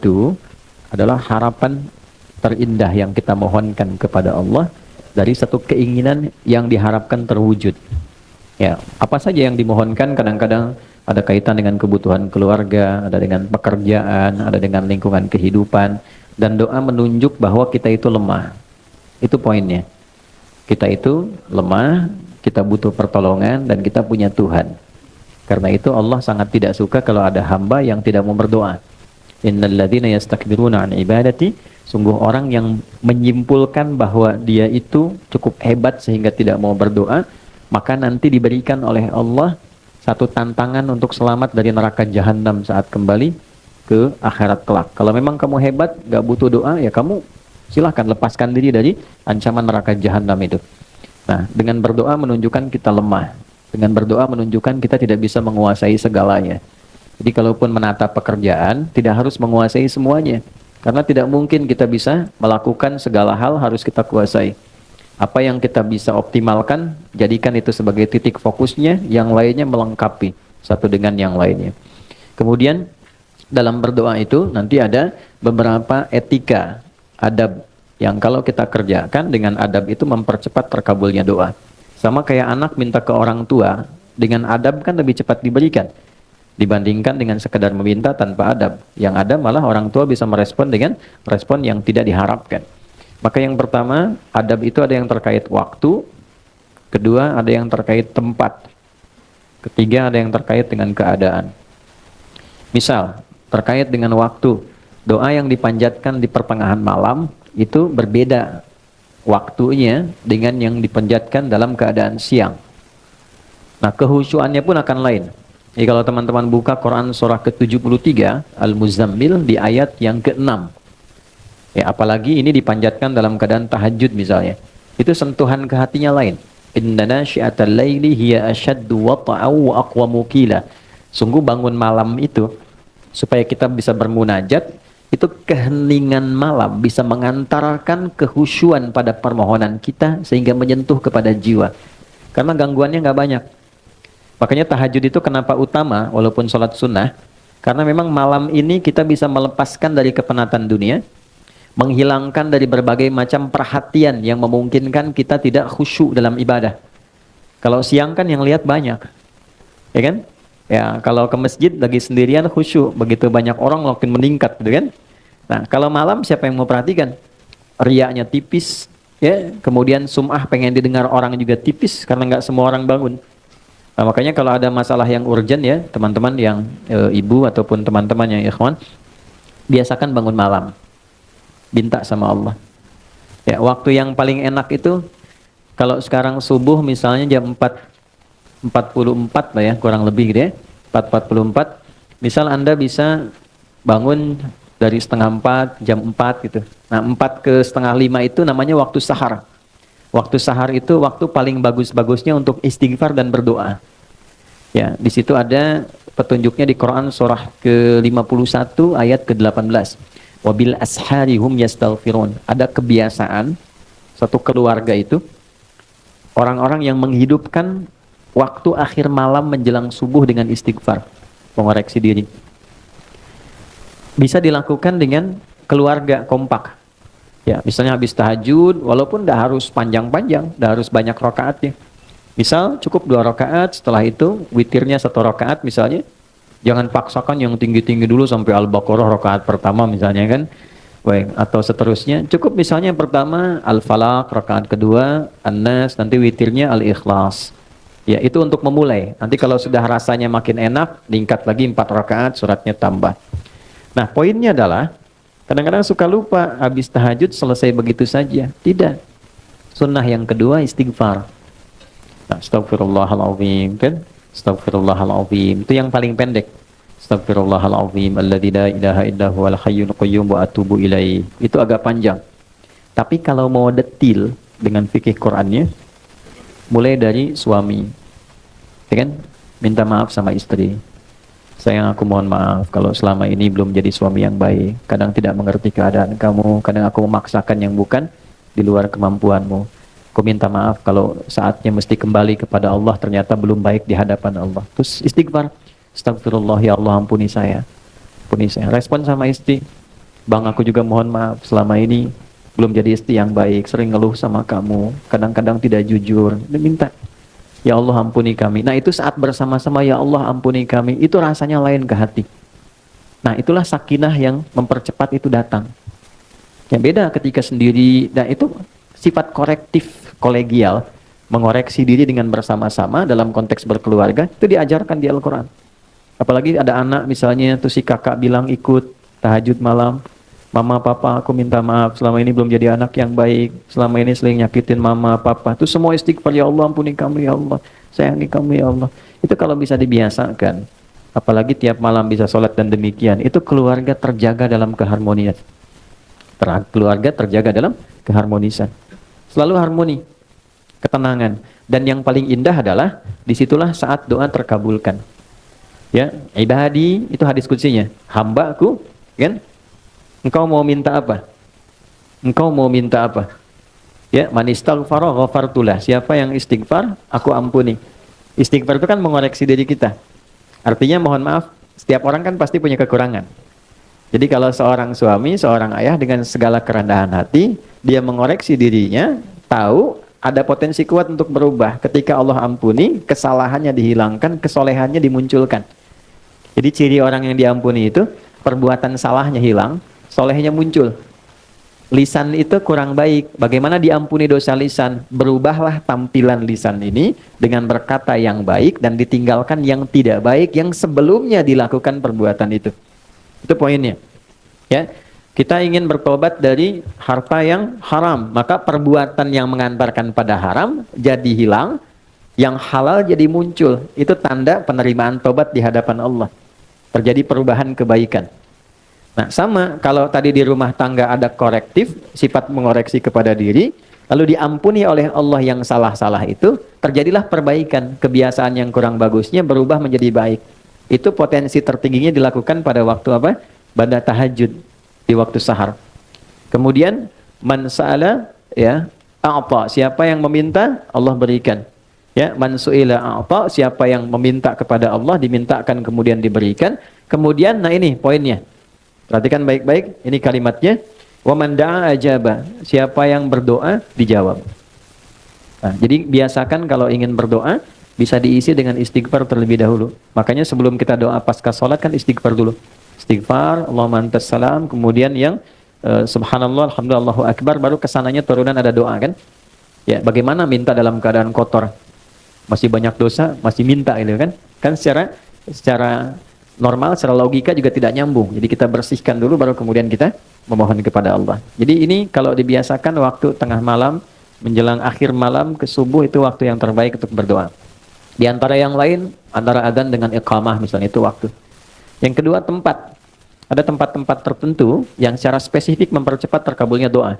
itu adalah harapan terindah yang kita mohonkan kepada Allah dari satu keinginan yang diharapkan terwujud. Ya, apa saja yang dimohonkan kadang-kadang ada kaitan dengan kebutuhan keluarga, ada dengan pekerjaan, ada dengan lingkungan kehidupan, dan doa menunjuk bahwa kita itu lemah. Itu poinnya. Kita itu lemah, kita butuh pertolongan, dan kita punya Tuhan. Karena itu Allah sangat tidak suka kalau ada hamba yang tidak mau berdoa. Innal ladzina yastakbiruna an ibadati, sungguh orang yang menyimpulkan bahwa dia itu cukup hebat sehingga tidak mau berdoa, maka nanti diberikan oleh Allah satu tantangan untuk selamat dari neraka jahanam saat kembali ke akhirat kelak. Kalau memang kamu hebat, gak butuh doa, ya kamu silahkan lepaskan diri dari ancaman neraka jahanam itu. Nah, dengan berdoa menunjukkan kita lemah. Dengan berdoa menunjukkan kita tidak bisa menguasai segalanya. Jadi kalaupun menata pekerjaan, tidak harus menguasai semuanya. Karena tidak mungkin kita bisa melakukan segala hal harus kita kuasai. Apa yang kita bisa optimalkan, jadikan itu sebagai titik fokusnya, yang lainnya melengkapi satu dengan yang lainnya. Kemudian dalam berdoa itu nanti ada beberapa etika, adab, yang kalau kita kerjakan dengan adab itu mempercepat terkabulnya doa. Sama kayak anak minta ke orang tua, dengan adab kan lebih cepat diberikan dibandingkan dengan sekedar meminta tanpa adab. Yang ada malah orang tua bisa merespon dengan respon yang tidak diharapkan. Maka yang pertama, adab itu ada yang terkait waktu, kedua ada yang terkait tempat, ketiga ada yang terkait dengan keadaan. Misal, terkait dengan waktu, doa yang dipanjatkan di pertengahan malam itu berbeda waktunya dengan yang dipanjatkan dalam keadaan siang. Nah, kehusyuannya pun akan lain. Jadi kalau teman-teman buka Quran surah ke-73 Al-Muzammil di ayat yang ke-6, ya apalagi ini dipanjatkan dalam keadaan tahajud misalnya, itu sentuhan ke hatinya lain. Inna nasyi'atal laili hiya ashaddu wata'aw wa aqwamu qila. Sungguh bangun malam itu supaya kita bisa bermunajat, itu keheningan malam bisa mengantarkan kehusyuan pada permohonan kita sehingga menyentuh kepada jiwa. Karena gangguannya nggak banyak. Makanya tahajud itu kenapa utama walaupun sholat sunnah? Karena memang malam ini kita bisa melepaskan dari kepenatan dunia, menghilangkan dari berbagai macam perhatian yang memungkinkan kita tidak khusyuk dalam ibadah. Kalau siang kan yang lihat banyak, ya kan? Ya, kalau ke masjid lagi sendirian khusyuk, begitu banyak orang makin meningkat, gitu kan? Nah, kalau malam siapa yang mau perhatikan? Riaknya tipis, ya. Kemudian sum'ah pengen didengar orang juga tipis karena nggak semua orang bangun. Nah, makanya kalau ada masalah yang urgent ya, teman-teman yang ibu ataupun teman-teman yang ikhwan, biasakan bangun malam. Minta sama Allah. Ya, waktu yang paling enak itu kalau sekarang subuh misalnya jam 4:44 lah ya, kurang lebih gitu ya. 4:44. Misal Anda bisa bangun dari setengah 4, jam 4 gitu. Nah, 4 ke setengah 5 itu namanya waktu sahar. Waktu sahar itu waktu paling bagus-bagusnya untuk istighfar dan berdoa. Ya, di situ ada petunjuknya di Quran surah ke-51 ayat ke-18. Wabil ashari hum yastaghfirun. Ada kebiasaan satu keluarga itu orang-orang yang menghidupkan waktu akhir malam menjelang subuh dengan istighfar, mengoreksi diri. Bisa dilakukan dengan keluarga kompak. Ya, misalnya habis tahajud, walaupun tidak harus panjang-panjang, tidak harus banyak rakaatnya. Misal cukup 2 rakaat, setelah itu witirnya 1 rakaat misalnya. Jangan paksakan yang tinggi-tinggi dulu sampai Al-Baqarah rakaat pertama misalnya kan. Baik, atau seterusnya. Cukup misalnya pertama Al-Falaq, rakaat kedua An-Nas, nanti witirnya Al-Ikhlas. Ya, itu untuk memulai. Nanti kalau sudah rasanya makin enak, tingkat lagi 4 rakaat, suratnya tambah. Nah, poinnya adalah kadang-kadang suka lupa habis tahajud selesai begitu saja. Tidak. Sunnah yang kedua istighfar. Nah, astagfirullahaladzim kan? Astagfirullahaladzim. Itu yang paling pendek. Astagfirullahaladzim alladzi la ilaha illa huwal hayyul qayyum wa atubu ilaih. Itu agak panjang. Tapi kalau mau detil dengan fikih Qur'annya, mulai dari suami. Ya kan? Minta maaf sama istri. Sayang, aku mohon maaf kalau selama ini belum jadi suami yang baik. Kadang tidak mengerti keadaan kamu, kadang aku memaksakan yang bukan di luar kemampuanmu. Aku minta maaf kalau saatnya mesti kembali kepada Allah ternyata belum baik di hadapan Allah. Terus istighfar. Astagfirullah, ya Allah ampuni saya. Ampuni saya. Respon sama istri. Bang, aku juga mohon maaf selama ini belum jadi istri yang baik, sering ngeluh sama kamu, kadang-kadang tidak jujur. Dia minta, ya Allah ampuni kami. Nah itu saat bersama-sama, ya Allah ampuni kami, itu rasanya lain ke hati. Nah itulah sakinah yang mempercepat itu datang. Yang beda ketika sendiri, dan itu sifat korektif kolegial, mengoreksi diri dengan bersama-sama dalam konteks berkeluarga, itu diajarkan di Al-Quran. Apalagi ada anak misalnya, tuh si kakak bilang ikut tahajud malam, mama papa aku minta maaf, selama ini belum jadi anak yang baik, selama ini sering nyakitin mama papa, itu semua istighfar, ya Allah ampuni kami ya Allah, sayangi kami ya Allah. Itu kalau bisa dibiasakan, apalagi tiap malam bisa sholat dan demikian, itu keluarga terjaga dalam keharmonian. Keluarga terjaga dalam keharmonisan, selalu harmoni, ketenangan. Dan yang paling indah adalah disitulah saat doa terkabulkan. Ya, ibadi itu hadis kutsinya, hambaku, kan? Engkau mau minta apa? Engkau mau minta apa? Ya, man istaghfara ghafartulah. Siapa yang istighfar, aku ampuni. Istighfar itu kan mengoreksi diri kita. Artinya mohon maaf, setiap orang kan pasti punya kekurangan. Jadi kalau seorang suami, seorang ayah dengan segala kerendahan hati, dia mengoreksi dirinya, tahu ada potensi kuat untuk berubah. Ketika Allah ampuni, kesalahannya dihilangkan, kesolehannya dimunculkan. Jadi ciri orang yang diampuni itu, perbuatan salahnya hilang, solehnya muncul. Lisan itu kurang baik. Bagaimana diampuni dosa lisan? Berubahlah tampilan lisan ini dengan berkata yang baik dan ditinggalkan yang tidak baik yang sebelumnya dilakukan perbuatan itu. Itu poinnya. Ya, kita ingin bertobat dari harta yang haram, maka perbuatan yang mengantarkan pada haram jadi hilang, yang halal jadi muncul. Itu tanda penerimaan tobat di hadapan Allah. Terjadi perubahan kebaikan. Nah, sama kalau tadi di rumah tangga ada korektif, sifat mengoreksi kepada diri, lalu diampuni oleh Allah yang salah-salah itu, terjadilah perbaikan. Kebiasaan yang kurang bagusnya berubah menjadi baik. Itu potensi tertingginya dilakukan pada waktu apa? Pada tahajud, di waktu sahar. Kemudian man sa'ala, ya, a'ta, siapa yang meminta, Allah berikan. Ya, man su'ila a'ta, siapa yang meminta kepada Allah dimintakan kemudian diberikan. Kemudian, nah ini poinnya. Perhatikan baik-baik, ini kalimatnya. Wa man da'a ajaba, siapa yang berdoa dijawab. Nah, jadi biasakan kalau ingin berdoa bisa diisi dengan istighfar terlebih dahulu. Makanya sebelum kita doa pasca sholat kan istighfar dulu. Istighfar, Allahumma antas salam, kemudian yang subhanallah, alhamdulillah, Allahu akbar, baru kesananya turunan ada doa kan. Ya, bagaimana minta dalam keadaan kotor? Masih banyak dosa, masih minta gitu kan. Kan secara normal, secara logika juga tidak nyambung. Jadi kita bersihkan dulu baru kemudian kita memohon kepada Allah. Jadi ini kalau dibiasakan waktu tengah malam menjelang akhir malam ke subuh itu waktu yang terbaik untuk berdoa. Di antara yang lain, antara adzan dengan iqamah misalnya itu waktu. Yang kedua tempat. Ada tempat-tempat tertentu yang secara spesifik mempercepat terkabulnya doa.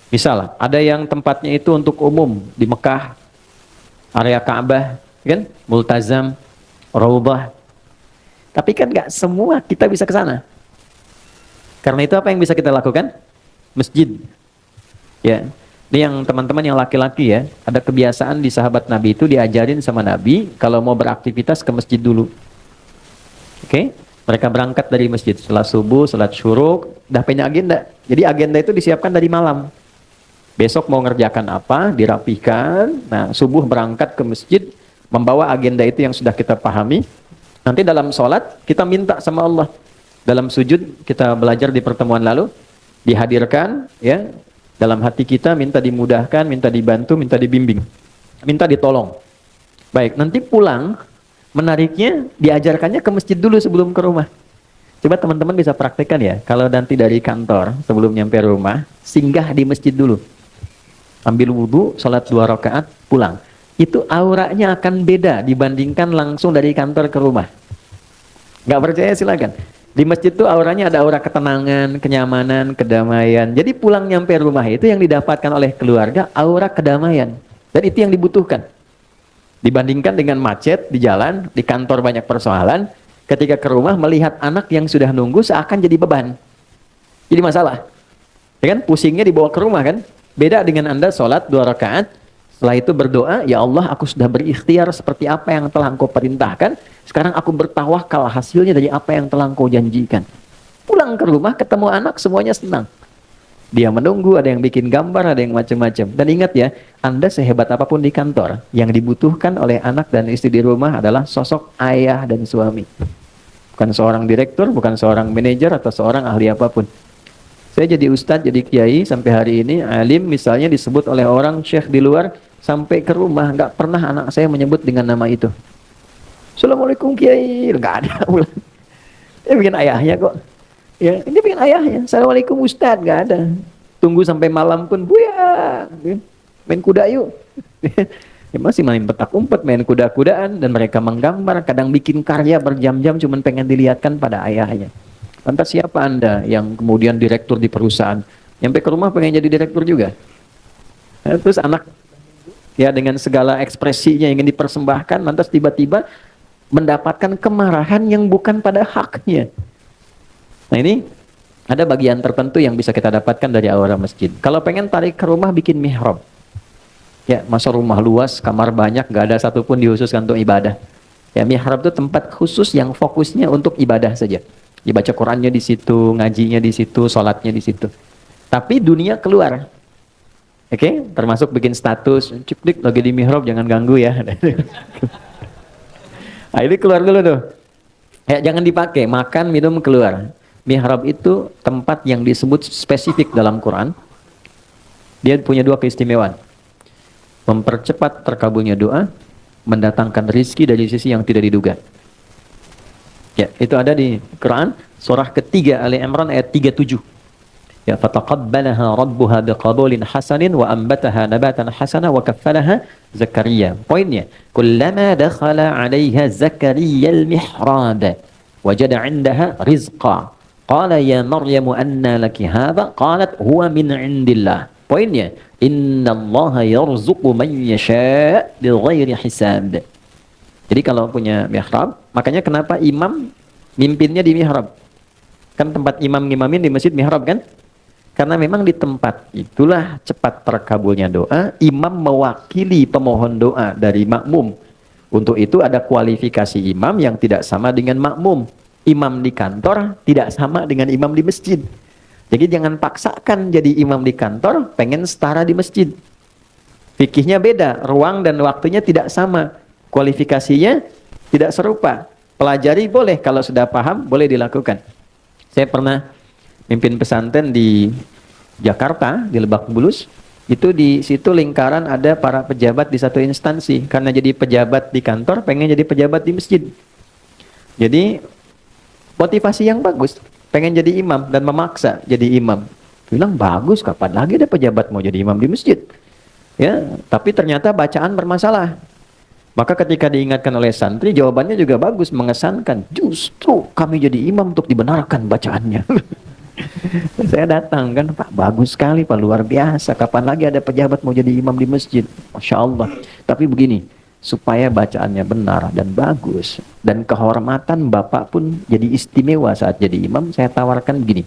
Misal, ada yang tempatnya itu untuk umum di Mekah, area Ka'bah, kan? Multazam, Raudhah. Tapi kan nggak semua kita bisa ke sana. Karena itu apa yang bisa kita lakukan? Masjid. Ya. Ini yang teman-teman yang laki-laki ya, ada kebiasaan di sahabat Nabi itu diajarin sama Nabi kalau mau beraktivitas ke masjid dulu. Oke? Mereka berangkat dari masjid setelah subuh, salat syuruk, dah punya agenda. Jadi agenda itu disiapkan dari malam. Besok mau ngerjakan apa, dirapihkan. Nah, subuh berangkat ke masjid, membawa agenda itu yang sudah kita pahami. Nanti dalam sholat, kita minta sama Allah. Dalam sujud, kita belajar di pertemuan lalu, dihadirkan, ya, dalam hati kita, minta dimudahkan, minta dibantu, minta dibimbing. Minta ditolong. Baik, nanti pulang, menariknya, diajarkannya ke masjid dulu sebelum ke rumah. Coba teman-teman bisa praktekkan ya, kalau nanti dari kantor, sebelum nyampe rumah, singgah di masjid dulu. Ambil wudhu, sholat 2 rakaat, pulang. Itu auranya akan beda dibandingkan langsung dari kantor ke rumah. Nggak percaya silakan. Di masjid tuh auranya ada aura ketenangan, kenyamanan, kedamaian. Jadi pulang nyampe rumah itu yang didapatkan oleh keluarga, aura kedamaian. Dan itu yang dibutuhkan. Dibandingkan dengan macet di jalan, di kantor banyak persoalan, ketika ke rumah melihat anak yang sudah nunggu seakan jadi beban. Jadi masalah. Ya kan? Pusingnya dibawa ke rumah kan? Beda dengan Anda sholat 2 rakaat, setelah itu berdoa, ya Allah aku sudah berikhtiar seperti apa yang telah Engkau perintahkan, sekarang aku bertawakal hasilnya dari apa yang telah Engkau janjikan. Pulang ke rumah ketemu anak semuanya senang. Dia menunggu, ada yang bikin gambar, ada yang macam-macam. Dan ingat ya, Anda sehebat apapun di kantor, yang dibutuhkan oleh anak dan istri di rumah adalah sosok ayah dan suami. Bukan seorang direktur, bukan seorang manajer, atau seorang ahli apapun. Saya jadi ustadz, jadi kiai, sampai hari ini, alim misalnya disebut oleh orang syekh di luar, sampai ke rumah, nggak pernah anak saya menyebut dengan nama itu. Assalamualaikum kiai, nggak ada. Dia bikin ayahnya kok. Ya, ini bikin ayahnya. Assalamualaikum Ustadz, nggak ada. Tunggu sampai malam pun, Buya, main kuda yuk. Ya, masih main petak umpet, main kuda-kudaan, dan mereka menggambar, kadang bikin karya berjam-jam, cuman pengen dilihatkan pada ayahnya. Lantas siapa Anda yang kemudian direktur di perusahaan, nyampe ke rumah pengen jadi direktur juga? Nah, terus anak, ya dengan segala ekspresinya ingin dipersembahkan, lantas tiba-tiba mendapatkan kemarahan yang bukan pada haknya. Nah ini ada bagian tertentu yang bisa kita dapatkan dari aura masjid. Kalau pengen tarik ke rumah, bikin mihrab. Ya, masa rumah luas, kamar banyak, gak ada satupun dihususkan untuk ibadah. Ya, mihrab itu tempat khusus yang fokusnya untuk ibadah saja. Dibaca Qurannya di situ, ngajinya di situ, sholatnya di situ. Tapi dunia keluar. Oke, termasuk bikin status, ciplik lagi di mihrab, jangan ganggu ya. Nah, ini keluar dulu tuh. Ya, jangan dipakai, makan, minum, keluar. Mihrab itu tempat yang disebut spesifik dalam Quran. Dia punya dua keistimewaan. Mempercepat terkabulnya doa, mendatangkan rizki dari sisi yang tidak diduga. Ya, itu ada di Quran, surah ketiga Ali Imran ayat 37. Ya, fataqabbalaha rabbuha biqabulin hasanin wa ambataha nabatan hasana wa kaffalaha Zakaria. Poinnya, kullama dakhala 'alaiha Zakaria al-mihrab wajada 'indaha rizqa. Qala ya Maryamu anna laki hadha? Qalat huwa min 'indillah. Poinnya, innallaha yarzuqu man yasha' bighairi hisab. Jadi kalau punya mihrab, makanya kenapa imam mimpinnya di mihrab? Kan tempat imam ngimamin di masjid mihrab kan? Karena memang di tempat itulah cepat terkabulnya doa, imam mewakili pemohon doa dari makmum. Untuk itu ada kualifikasi imam yang tidak sama dengan makmum. Imam di kantor tidak sama dengan imam di masjid. Jadi jangan paksakan jadi imam di kantor, pengen setara di masjid. Fikihnya beda, ruang dan waktunya tidak sama. Kualifikasinya tidak serupa. Pelajari boleh, kalau sudah paham boleh dilakukan. Saya pernah mimpin pesantren di Jakarta, di Lebak Bulus. Itu di situ lingkaran ada para pejabat di satu instansi. Karena jadi pejabat di kantor, pengen jadi pejabat di masjid. Jadi motivasi yang bagus, pengen jadi imam dan memaksa jadi imam. Bilang bagus, kapan lagi ada pejabat mau jadi imam di masjid? Ya, tapi ternyata bacaan bermasalah. Maka ketika diingatkan oleh santri, jawabannya juga bagus, mengesankan. Justru kami jadi imam untuk dibenarkan bacaannya. Saya datang kan, Pak, bagus sekali Pak, luar biasa. Kapan lagi ada pejabat mau jadi imam di masjid? Masya Allah. Tapi begini, supaya bacaannya benar dan bagus, dan kehormatan Bapak pun jadi istimewa saat jadi imam, saya tawarkan begini.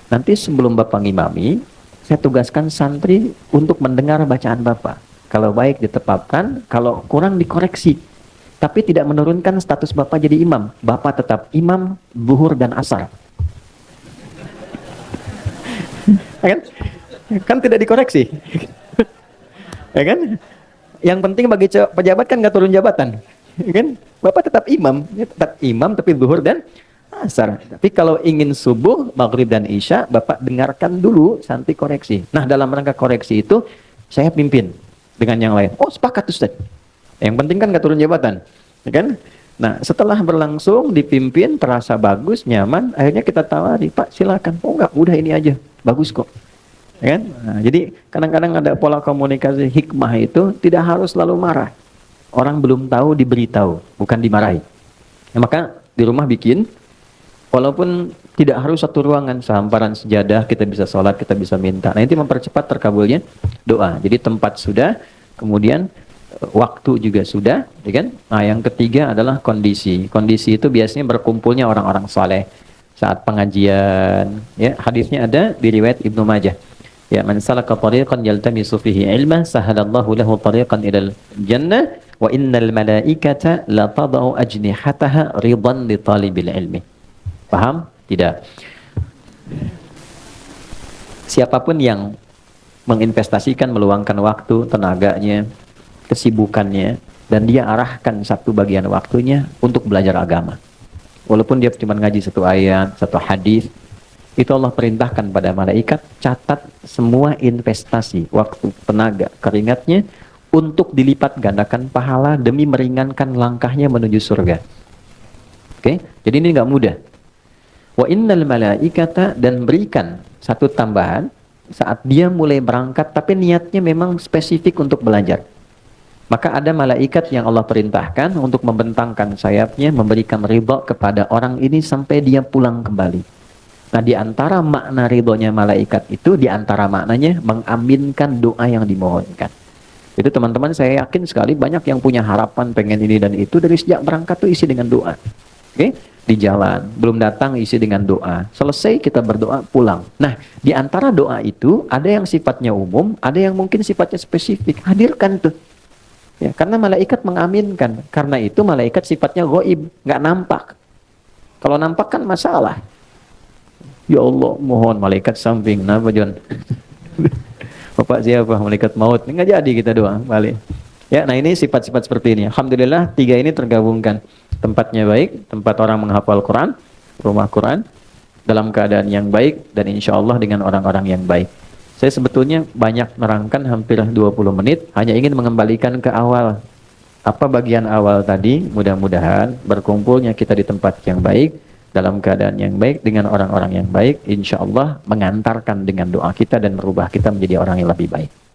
Nanti sebelum Bapak ngimami, saya tugaskan santri untuk mendengar bacaan Bapak. Kalau baik ditetapkan, kalau kurang dikoreksi. Tapi tidak menurunkan status Bapak jadi imam. Bapak tetap imam, zuhur dan asar. Kan? Kan tidak dikoreksi. Ya kan? Yang penting bagi pejabat kan nggak turun jabatan. Ya kan? Bapak tetap imam tapi zuhur dan asar. Tapi kalau ingin subuh, maghrib dan isya, Bapak dengarkan dulu, santai koreksi. Nah, dalam rangka koreksi itu saya pimpin dengan yang lain. Oh, sepakat Ustaz. Yang penting kan nggak turun jabatan, ya kan? Nah, setelah berlangsung dipimpin, terasa bagus, nyaman, akhirnya kita tawari, Pak silakan. Oh enggak, udah ini aja, bagus kok. Ya kan? Nah, jadi kadang-kadang ada pola komunikasi hikmah itu tidak harus selalu marah. Orang belum tahu diberitahu, bukan dimarahi. Nah, maka di rumah bikin, walaupun tidak harus satu ruangan, sehamparan sejadah, kita bisa sholat, kita bisa minta. Nah, itu mempercepat terkabulnya doa. Jadi tempat sudah, kemudian waktu juga sudah, ya kan? Nah, yang ketiga adalah kondisi. Kondisi itu biasanya berkumpulnya orang-orang saleh saat pengajian. Ya, hadisnya ada di riwayat Ibnu Majah. Ya, man salaka tariqan yaltamisu fihi ilman, sahalallahu lahu tariqan ilal jannah, wa innal malaikata la tadau ajnihataha ridan li talibil ilmi. Paham? Tidak. Siapapun yang menginvestasikan, meluangkan waktu, tenaganya, kesibukannya, dan dia arahkan satu bagian waktunya untuk belajar agama. Walaupun dia cuma ngaji satu ayat, satu hadis, itu Allah perintahkan pada malaikat, catat semua investasi, waktu, tenaga, keringatnya, untuk dilipat gandakan pahala demi meringankan langkahnya menuju surga. Oke, jadi ini nggak mudah. Wa innal malaikata, dan berikan satu tambahan saat dia mulai berangkat tapi niatnya memang spesifik untuk belajar. Maka ada malaikat yang Allah perintahkan untuk membentangkan sayapnya, memberikan ridha kepada orang ini sampai dia pulang kembali. Nah, di antara makna ridhonya malaikat itu, di antara maknanya mengaminkan doa yang dimohonkan. Itu teman-teman, saya yakin sekali banyak yang punya harapan pengen ini dan itu, dari sejak berangkat tuh isi dengan doa. Oke? Di jalan, belum datang isi dengan doa. Selesai kita berdoa, pulang. Nah, di antara doa itu ada yang sifatnya umum, ada yang mungkin sifatnya spesifik. Hadirkan tuh. Ya, karena malaikat mengaminkan. Karena itu malaikat sifatnya ghaib, nggak nampak. Kalau nampak kan masalah. Ya Allah, mohon malaikat samping. Kenapa, John? Bapak siapa? Malaikat maut. Nggak jadi kita doa balik. Ya, nah ini sifat-sifat seperti ini. Alhamdulillah, tiga ini tergabungkan. Tempatnya baik, tempat orang menghafal Quran, rumah Quran, dalam keadaan yang baik, dan insya Allah dengan orang-orang yang baik. Saya sebetulnya banyak nerangkan hampir 20 menit, hanya ingin mengembalikan ke awal. Apa bagian awal tadi? Mudah-mudahan berkumpulnya kita di tempat yang baik, dalam keadaan yang baik, dengan orang-orang yang baik, insya Allah mengantarkan dengan doa kita dan merubah kita menjadi orang yang lebih baik.